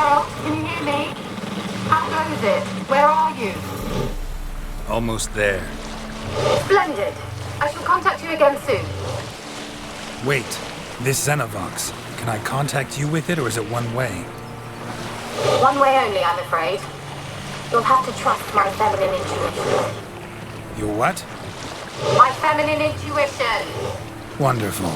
Geralt, can you hear me? How goes it? Where are you? Almost there. Splendid. I shall contact you again soon. Wait, this Xenovox. Can I contact you with it, or is it one way? One way only, I'm afraid. You'll have to trust my feminine intuition. Your what? My feminine intuition! Wonderful.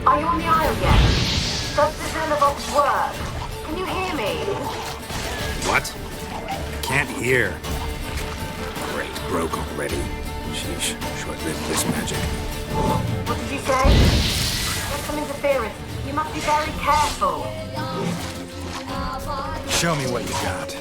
Are you on the Isle yet? Does the Xenovox work? Can you hear me? What? I can't hear. Great, broke already. Sheesh, short-lived this magic. What did you say? There's some interference. You must be very careful. Show me what you got.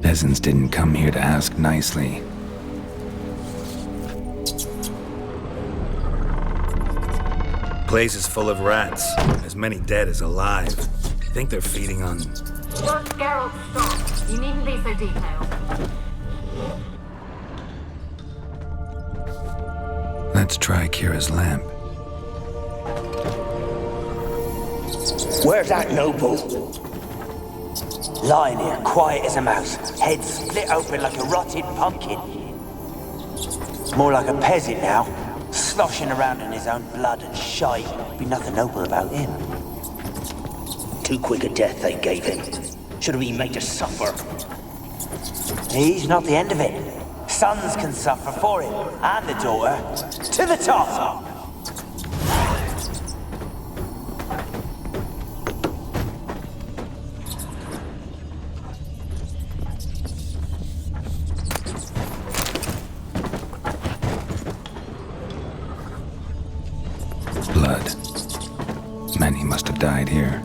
Peasants didn't come here to ask nicely. Place is full of rats. As many dead as alive. Think they're feeding on... Look, Geralt, stop. You needn't be so detailed. Let's try Kira's lamp. Where's that noble? Lying here, quiet as a mouse, head split open like a rotted pumpkin. More like a peasant now, sloshing around in his own blood and shite. Be nothing noble about him. Too quick a death they gave him. Should have been made to suffer. He's not the end of it. Sons can suffer for him, and the daughter. To the top! Blood. Many must have died here.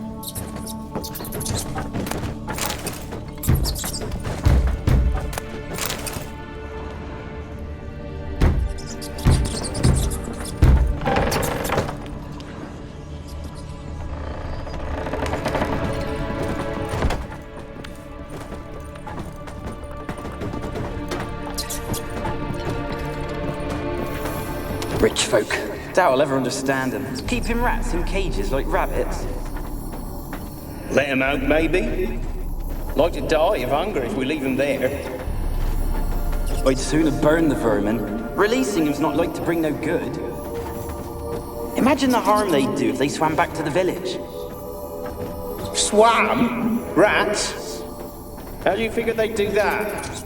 Rich folk. Doubt I'll ever understand them. Keeping rats in cages like rabbits. Let him out, maybe? Like to die of hunger if we leave him there. I'd sooner burn the vermin. Releasing him's not like to bring no good. Imagine the harm they'd do if they swam back to the village. Swam? Rats? How do you figure they'd do that?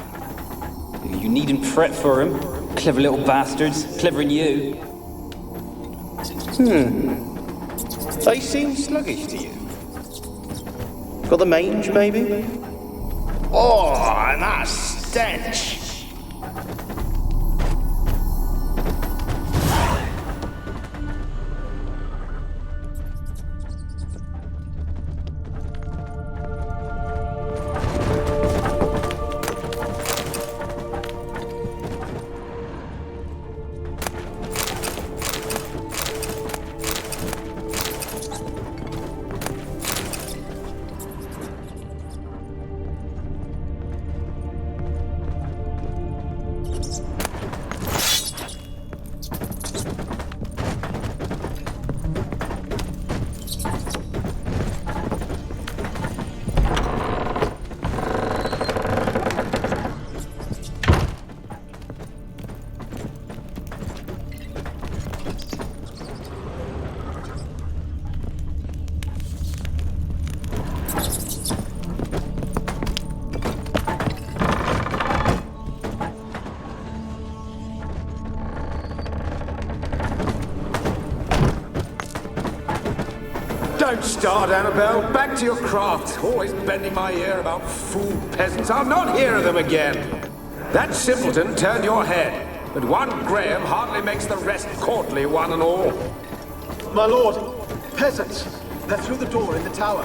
You needn't fret for them. Clever little bastards. Clever than you. They seem sluggish to you. Got the mange, maybe? Oh, and that stench! Don't start, Annabelle. Back to your craft. Always bending my ear about fool peasants. I'll not hear of them again. That simpleton turned your head, but one Graham hardly makes the rest courtly, one and all. My lord, peasants. They're through the door in the tower.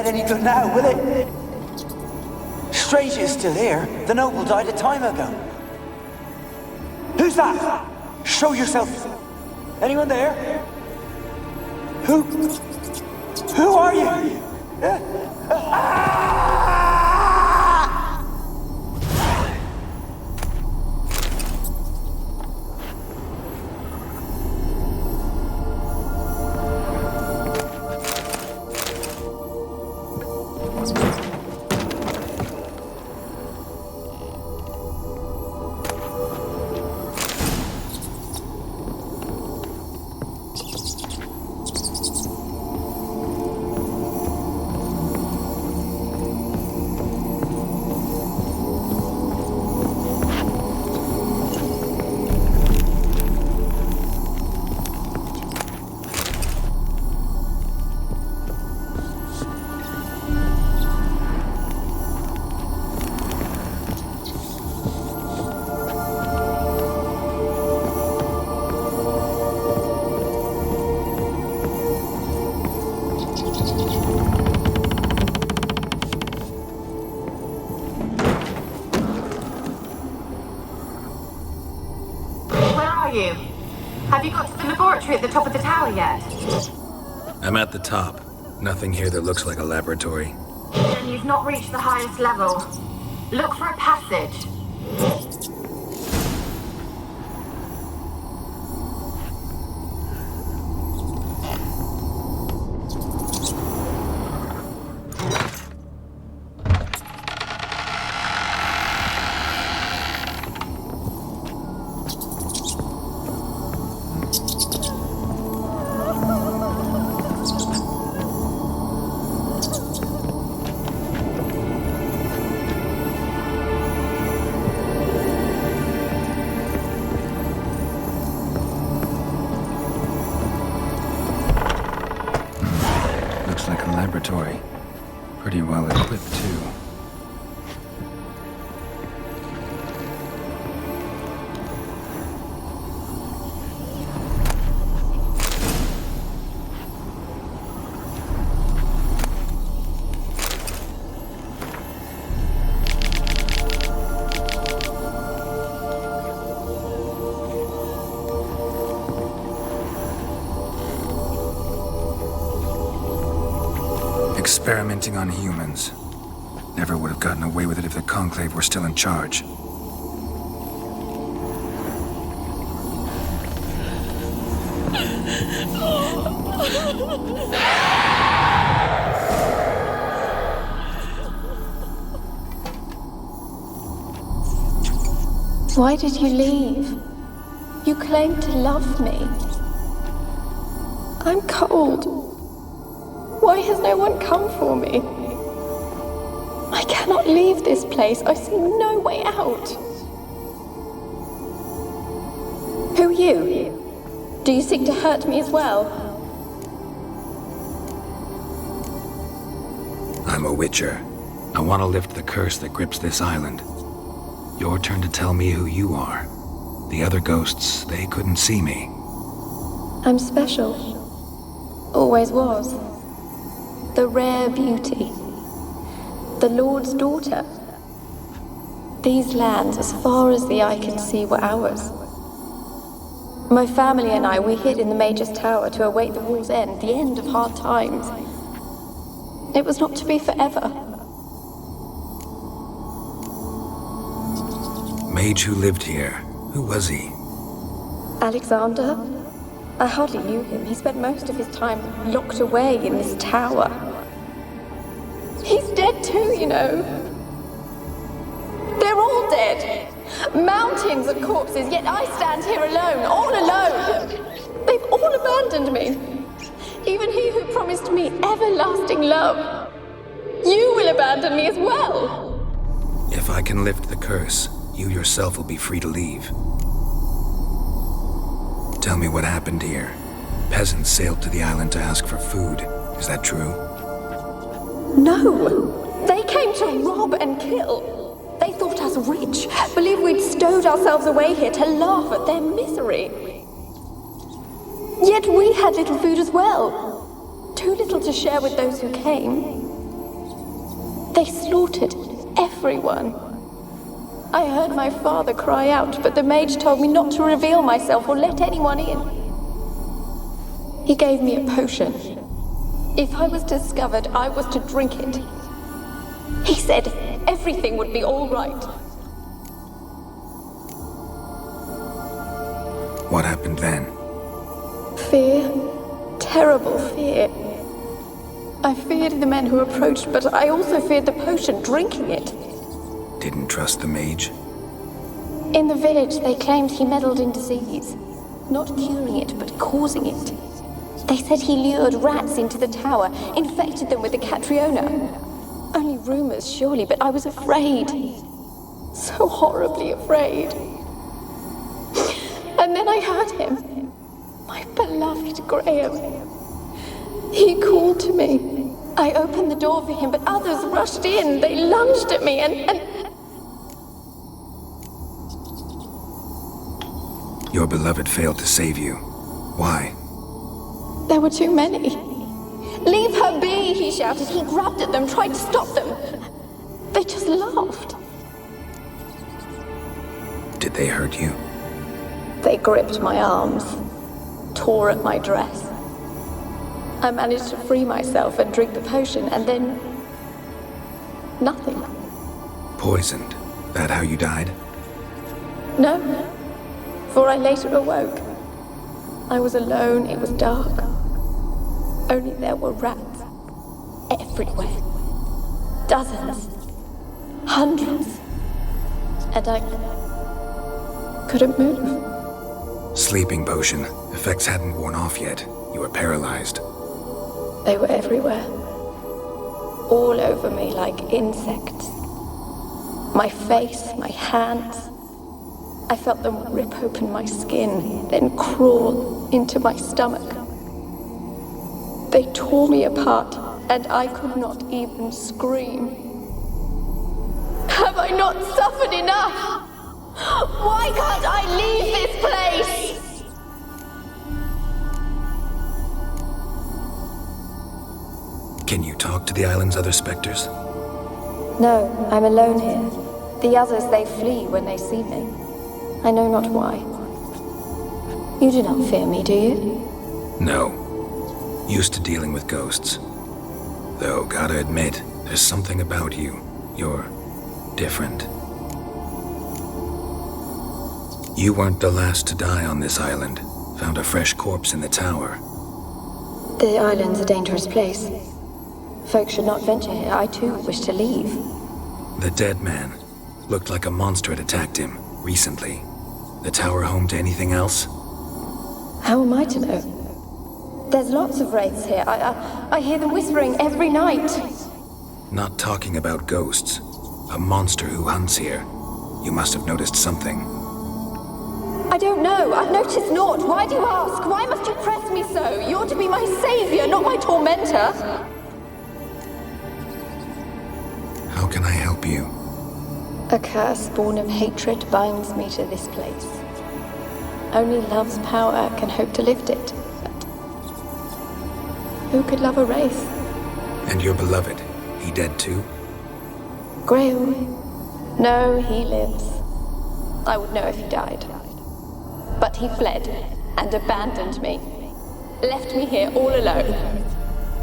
get any good now, will it? Strange it's still here. The noble died a time ago. Who's that? Show yourself. Anyone there? Who are you? Have you got to the laboratory at the top of the tower yet? I'm at the top. Nothing here that looks like a laboratory. Then you've not reached the highest level. Look for a passage. Laboratory. Pretty well equipped, too. Experimenting on humans. Never would have gotten away with it if the Conclave were still in charge. Why did you leave? You claimed to love me. I'm cold. Why has no one come for me? I cannot leave this place. I see no way out. Who are you? Do you seek to hurt me as well? I'm a Witcher. I want to lift the curse that grips this island. Your turn to tell me who you are. The other ghosts, they couldn't see me. I'm special. Always was. The rare beauty. The Lord's daughter. These lands, as far as the eye could see, were ours. My family and I, we hid in the Mage's Tower to await the war's end, the end of hard times. It was not to be forever. Mage who lived here. Who was he? Alexander? I hardly knew him. He spent most of his time locked away in this tower. He's dead too, you know. They're all dead. Mountains of corpses, yet I stand here alone, all alone. They've all abandoned me. Even he who promised me everlasting love. You will abandon me as well. If I can lift the curse, you yourself will be free to leave. Tell me what happened here. Peasants sailed to the island to ask for food. Is that true? No. They came to rob and kill. They thought us rich, believed we'd stowed ourselves away here to laugh at their misery. Yet we had little food as well. Too little to share with those who came. They slaughtered everyone. I heard my father cry out, but the mage told me not to reveal myself or let anyone in. He gave me a potion. If I was discovered, I was to drink it. He said everything would be all right. What happened then? Fear. Terrible fear. I feared the men who approached, but I also feared the potion, drinking it. Didn't trust the mage? In the village, they claimed he meddled in disease. Not curing it, but causing it. They said he lured rats into the tower, infected them with the Catriona. Only rumors, surely, but I was afraid. So horribly afraid. And then I heard him. My beloved Graham. He called to me. I opened the door for him, but others rushed in. They lunged at me and... Your beloved failed to save you. Why? There were too many. Leave her be, he shouted. He grabbed at them, tried to stop them. They just laughed. Did they hurt you? They gripped my arms, tore at my dress. I managed to free myself and drink the potion, and then... nothing. Poisoned? That how you died? No, for I later awoke. I was alone, it was dark. Only there were rats. Everywhere. Dozens. Hundreds. And I couldn't move. Sleeping potion. Effects hadn't worn off yet. You were paralyzed. They were everywhere. All over me like insects. My face, my hands. I felt them rip open my skin, then crawl into my stomach. They tore me apart, and I could not even scream. Have I not suffered enough? Why can't I leave this place? Can you talk to the island's other specters? No, I'm alone here. The others, they flee when they see me. I know not why. You do not fear me, do you? No. Used to dealing with ghosts. Though, gotta admit, there's something about you. You're different. You weren't the last to die on this island. Found a fresh corpse in the tower. The island's a dangerous place. Folks should not venture here. I too wish to leave. The dead man. Looked like a monster had attacked him, recently. The tower home to anything else? How am I to know? There's lots of wraiths here. I hear them whispering every night. Not talking about ghosts. A monster who hunts here. You must have noticed something. I don't know. I've noticed naught. Why do you ask? Why must you press me so? You're to be my savior, not my tormentor. How can I help you? A curse born of hatred binds me to this place. Only love's power can hope to lift it. But who could love a wraith? And your beloved, he dead too? Graham? No, he lives. I would know if he died. But he fled and abandoned me. Left me here all alone.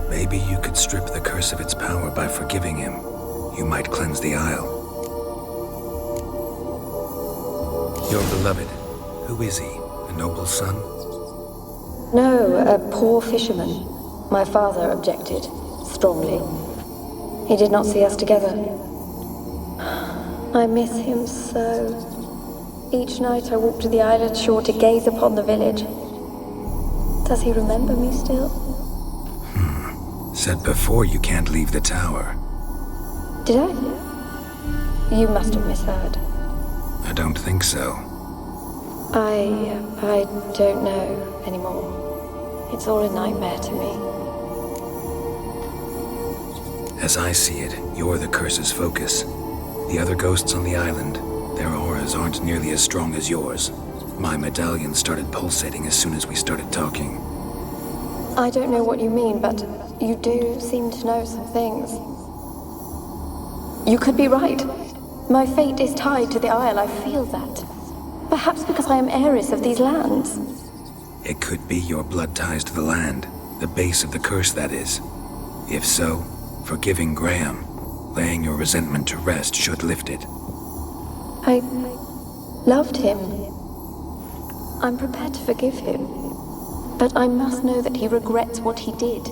Maybe you could strip the curse of its power by forgiving him. You might cleanse the isle. Your beloved, who is he? A noble son? No, a poor fisherman. My father objected, strongly. He did not see us together. I miss him so. Each night I walk to the island shore to gaze upon the village. Does he remember me still? Said before you can't leave the tower. Did I? You must have misheard. I don't think so. I don't know anymore. It's all a nightmare to me. As I see it, you're the curse's focus. The other ghosts on the island, their auras aren't nearly as strong as yours. My medallion started pulsating as soon as we started talking. I don't know what you mean, but you do seem to know some things. You could be right. My fate is tied to the Isle, I feel that. Perhaps because I am heiress of these lands. It could be your blood ties to the land, the base of the curse, that is. If so, forgiving Graham, laying your resentment to rest should lift it. I loved him. I'm prepared to forgive him. But I must know that he regrets what he did.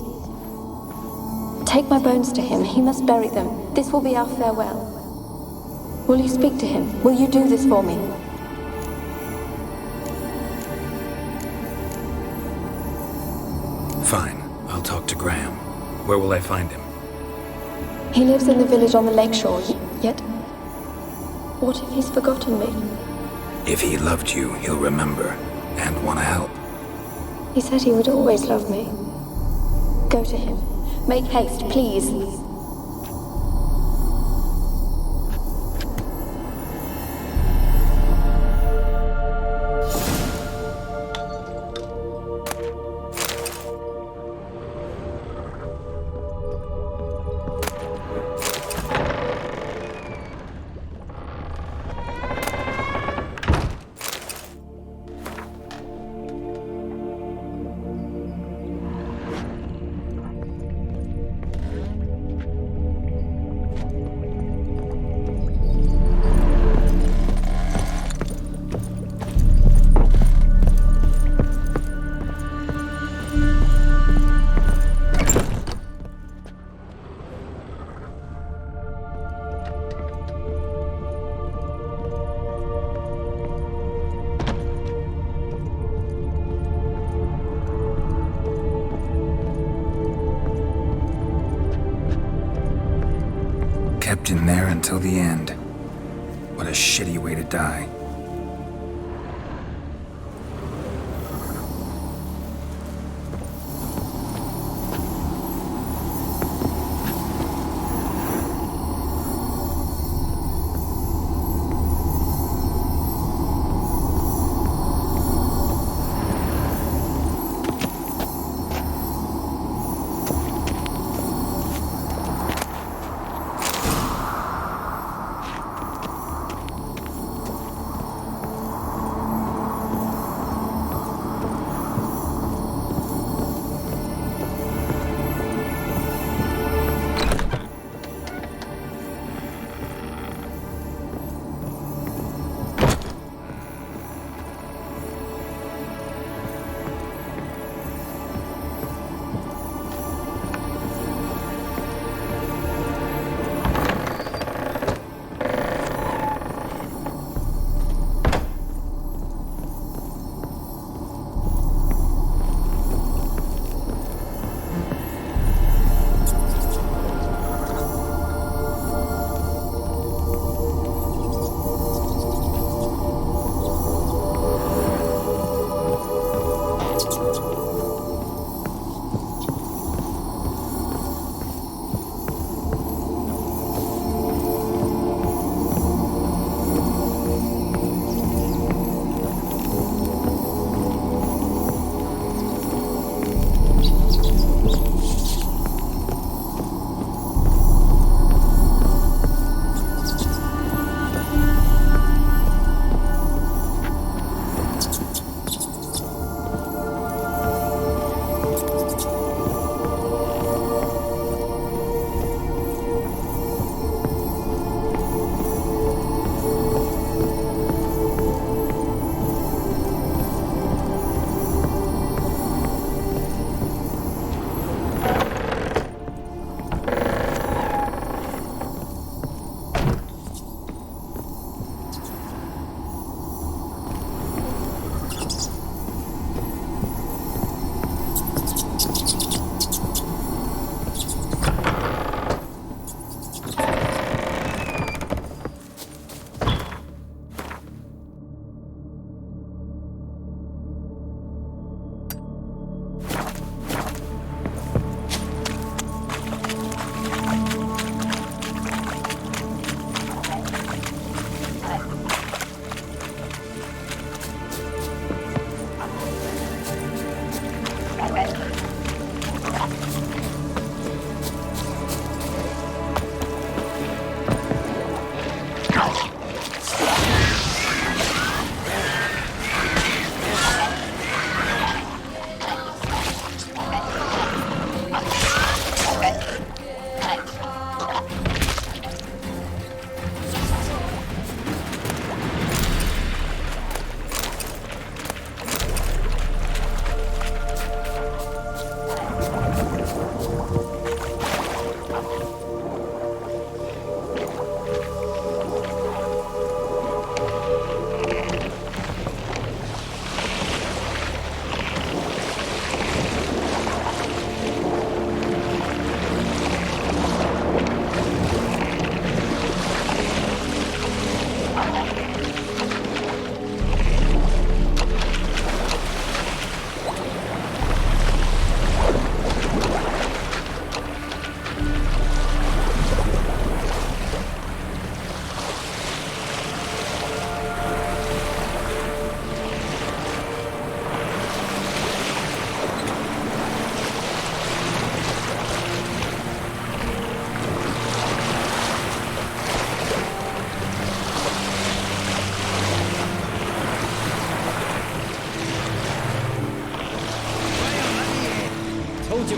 Take my bones to him. He must bury them. This will be our farewell. Will you speak to him? Will you do this for me? Fine. I'll talk to Graham. Where will I find him? He lives in the village on the lakeshore, yet... What if he's forgotten me? If he loved you, he'll remember, and want to help. He said he would always love me. Go to him. Make haste, please. Kept in there until the end. What a shitty way to die.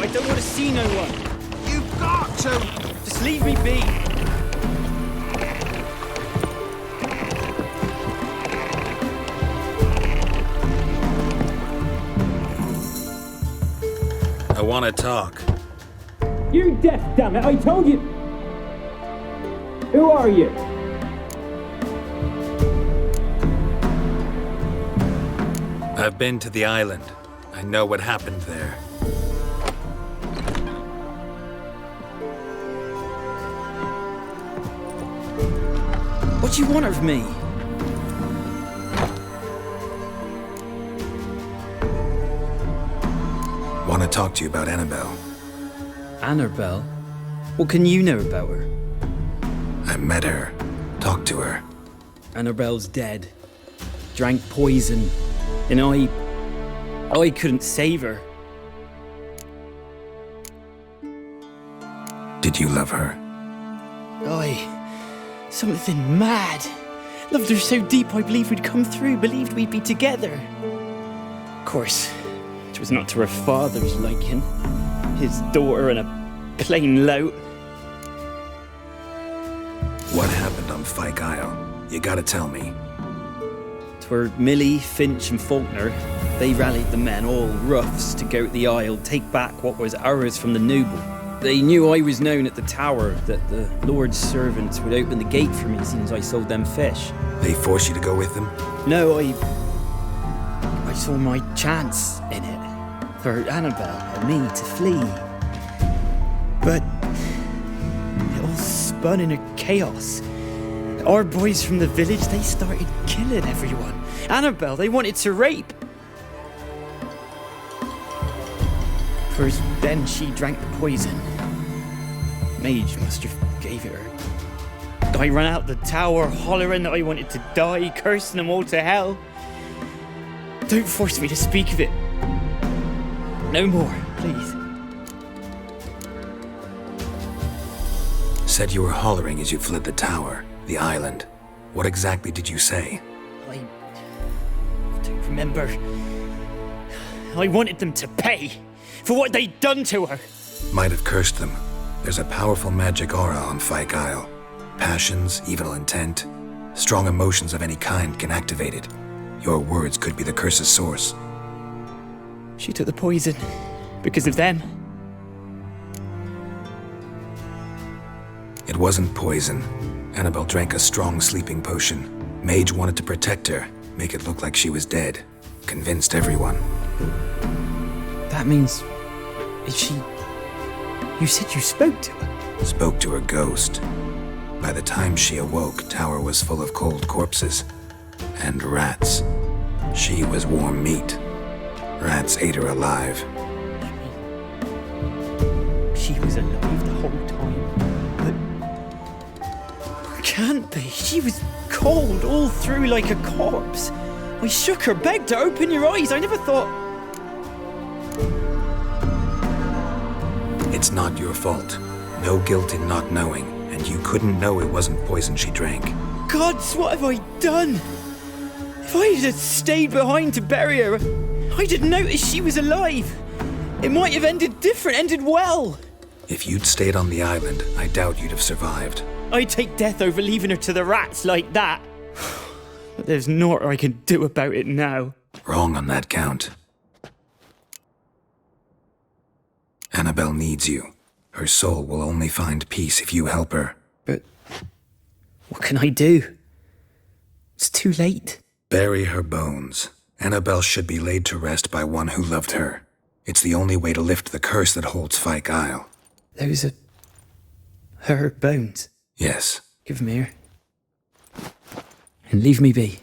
I don't want to see no one. You've got to! Just leave me be. I want to talk. You deaf, damn it! I told you. Who are you? I've been to the island. I know what happened there. What do you want of me? Want to talk to you about Annabelle. Annabelle? What can you know about her? I met her. Talked to her. Annabelle's dead. Drank poison. And I couldn't save her. Did you love her? Something mad. Loved her so deep I believed we'd come through, believed we'd be together. Of course, it was not to her father's liking. His daughter and a plain lout. What happened on Fyke Isle? You gotta tell me. 'Twere Millie, Finch and Faulkner. They rallied the men, all roughs, to go to the Isle, take back what was ours from the noble. They knew I was known at the tower, that the Lord's servants would open the gate for me as soon as I sold them fish. They forced you to go with them? No, I saw my chance in it, for Annabelle and me to flee. But it all spun in a chaos. Our boys from the village, they started killing everyone. Annabelle, they wanted to rape. First, then she drank the poison. Mage must have gave it her. I ran out the tower, hollering that I wanted to die, cursing them all to hell. Don't force me to speak of it. No more, please. Said you were hollering as you fled the tower, the island. What exactly did you say? I don't remember. I wanted them to pay for what they'd done to her. Might have cursed them. There's a powerful magic aura on Fyke Isle. Passions, evil intent, strong emotions of any kind can activate it. Your words could be the curse's source. She took the poison because of them. It wasn't poison. Annabelle drank a strong sleeping potion. Mage wanted to protect her, make it look like she was dead. Convinced everyone. That means... is she... You said you spoke to her? Spoke to her ghost. By the time she awoke, tower was full of cold corpses. And rats. She was warm meat. Rats ate her alive. She was alive the whole time? But... can't be. She was cold all through like a corpse. I shook her, begged her, open your eyes. I never thought... It's not your fault. No guilt in not knowing, and you couldn't know it wasn't poison she drank. Gods, what have I done? If I had stayed behind to bury her, I didn't notice she was alive. It might have ended different, ended well. If you'd stayed on the island, I doubt you'd have survived. I'd take death over leaving her to the rats like that. But there's naught I can do about it now. Wrong on that count. Annabelle needs you. Her soul will only find peace if you help her. But what can I do? It's too late. Bury her bones. Annabelle should be laid to rest by one who loved her. It's the only way to lift the curse that holds Fyke Isle. Those are... her bones? Yes. Give them here. And leave me be.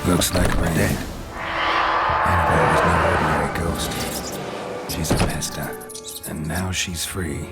Looks like we're dead. Annabelle was no ordinary ghost. She's a pesta, and now she's free.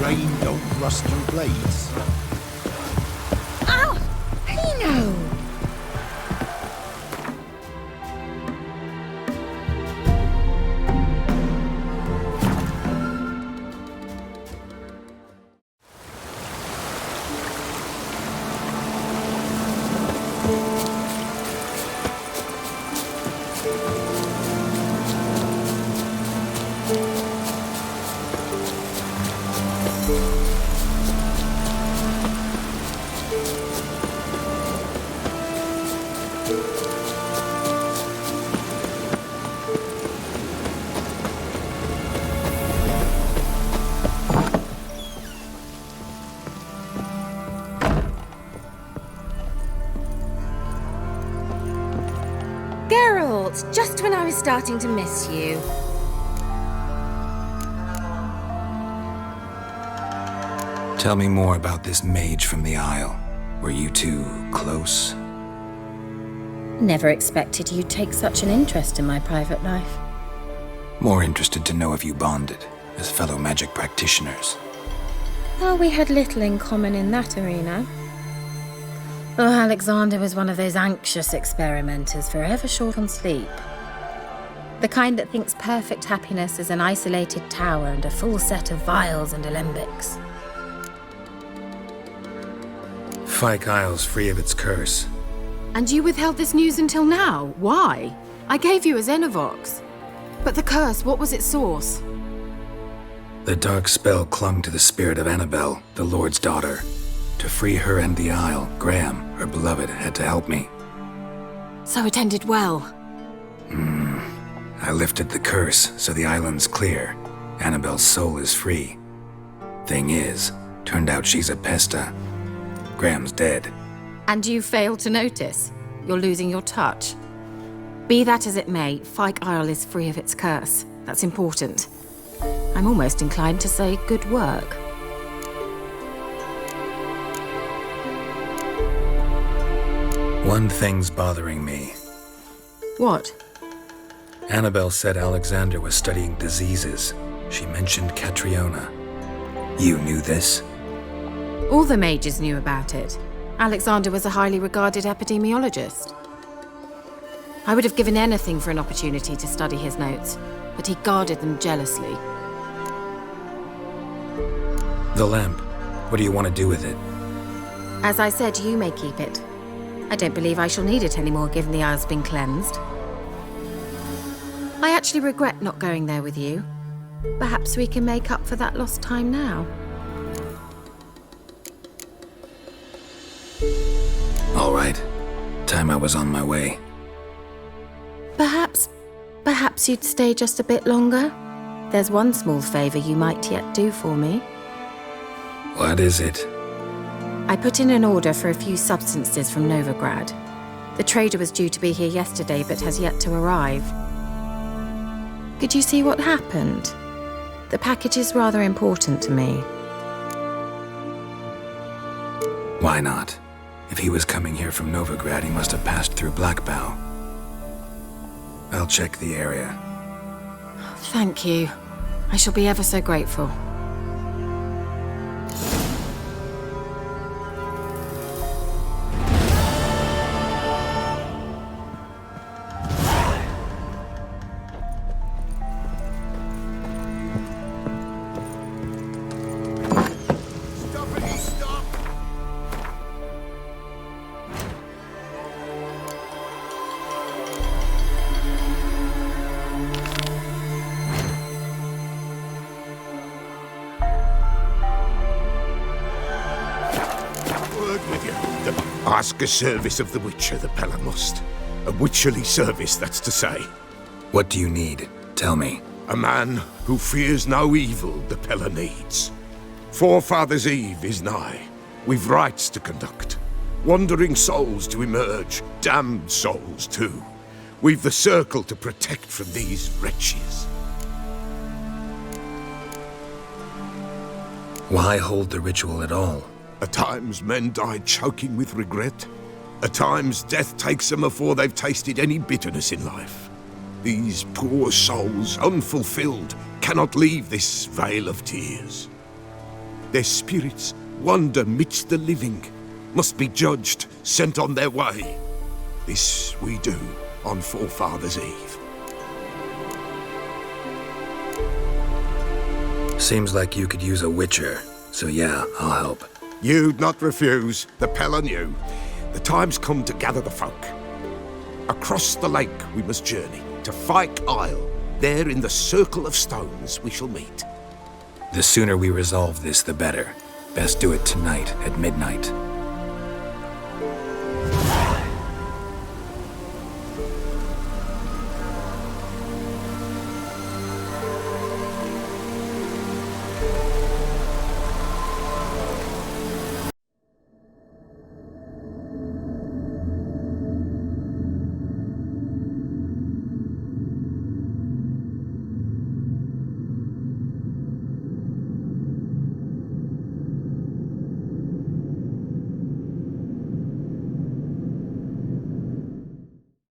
Rain don't rust your blades. Ow! Pino! Geralt, just when I was starting to miss you. Tell me more about this mage from the Isle. Were you two close? Never expected you'd take such an interest in my private life. More interested to know if you bonded as fellow magic practitioners. Well, we had little in common in that arena. Oh, Alexander was one of those anxious experimenters, forever short on sleep. The kind that thinks perfect happiness is an isolated tower and a full set of vials and alembics. Fyke Isle's free of its curse. And you withheld this news until now? Why? I gave you a Xenovox. But the curse, what was its source? The dark spell clung to the spirit of Annabelle, the Lord's daughter. To free her and the Isle, Graham, her beloved, had to help me. So it ended well. I lifted the curse, so the island's clear. Annabelle's soul is free. Thing is, turned out she's a pesta. Graham's dead. And you failed to notice. You're losing your touch. Be that as it may, Fyke Isle is free of its curse. That's important. I'm almost inclined to say good work. One thing's bothering me. What? Annabelle said Alexander was studying diseases. She mentioned Catriona. You knew this? All the mages knew about it. Alexander was a highly regarded epidemiologist. I would have given anything for an opportunity to study his notes, but he guarded them jealously. The lamp. What do you want to do with it? As I said, you may keep it. I don't believe I shall need it anymore, given the Isle's been cleansed. I actually regret not going there with you. Perhaps we can make up for that lost time now. All right. Time I was on my way. Perhaps you'd stay just a bit longer? There's one small favor you might yet do for me. What is it? I put in an order for a few substances from Novigrad. The trader was due to be here yesterday, but has yet to arrive. Could you see what happened? The package is rather important to me. Why not? If he was coming here from Novigrad, he must have passed through Blackbow. I'll check the area. Thank you. I shall be ever so grateful. word with you. Ask a service of the Witcher, the Pella must. A witcherly service, that's to say. What do you need? Tell me. A man who fears no evil the Pella needs. Forefathers' Eve is nigh. We've rites to conduct. Wandering souls to emerge. Damned souls, too. We've the circle to protect from these wretches. Why hold the ritual at all? At times men die choking with regret. At times death takes them before they've tasted any bitterness in life. These poor souls, unfulfilled, cannot leave this vale of tears. Their spirits wander midst the living, must be judged, sent on their way. This we do on Forefathers' Eve. Seems like you could use a witcher, so yeah, I'll help. You'd not refuse, the Pella knew. The time's come to gather the folk. Across the lake we must journey, to Fyke Isle. There in the circle of stones we shall meet. The sooner we resolve this, the better. Best do it tonight at midnight.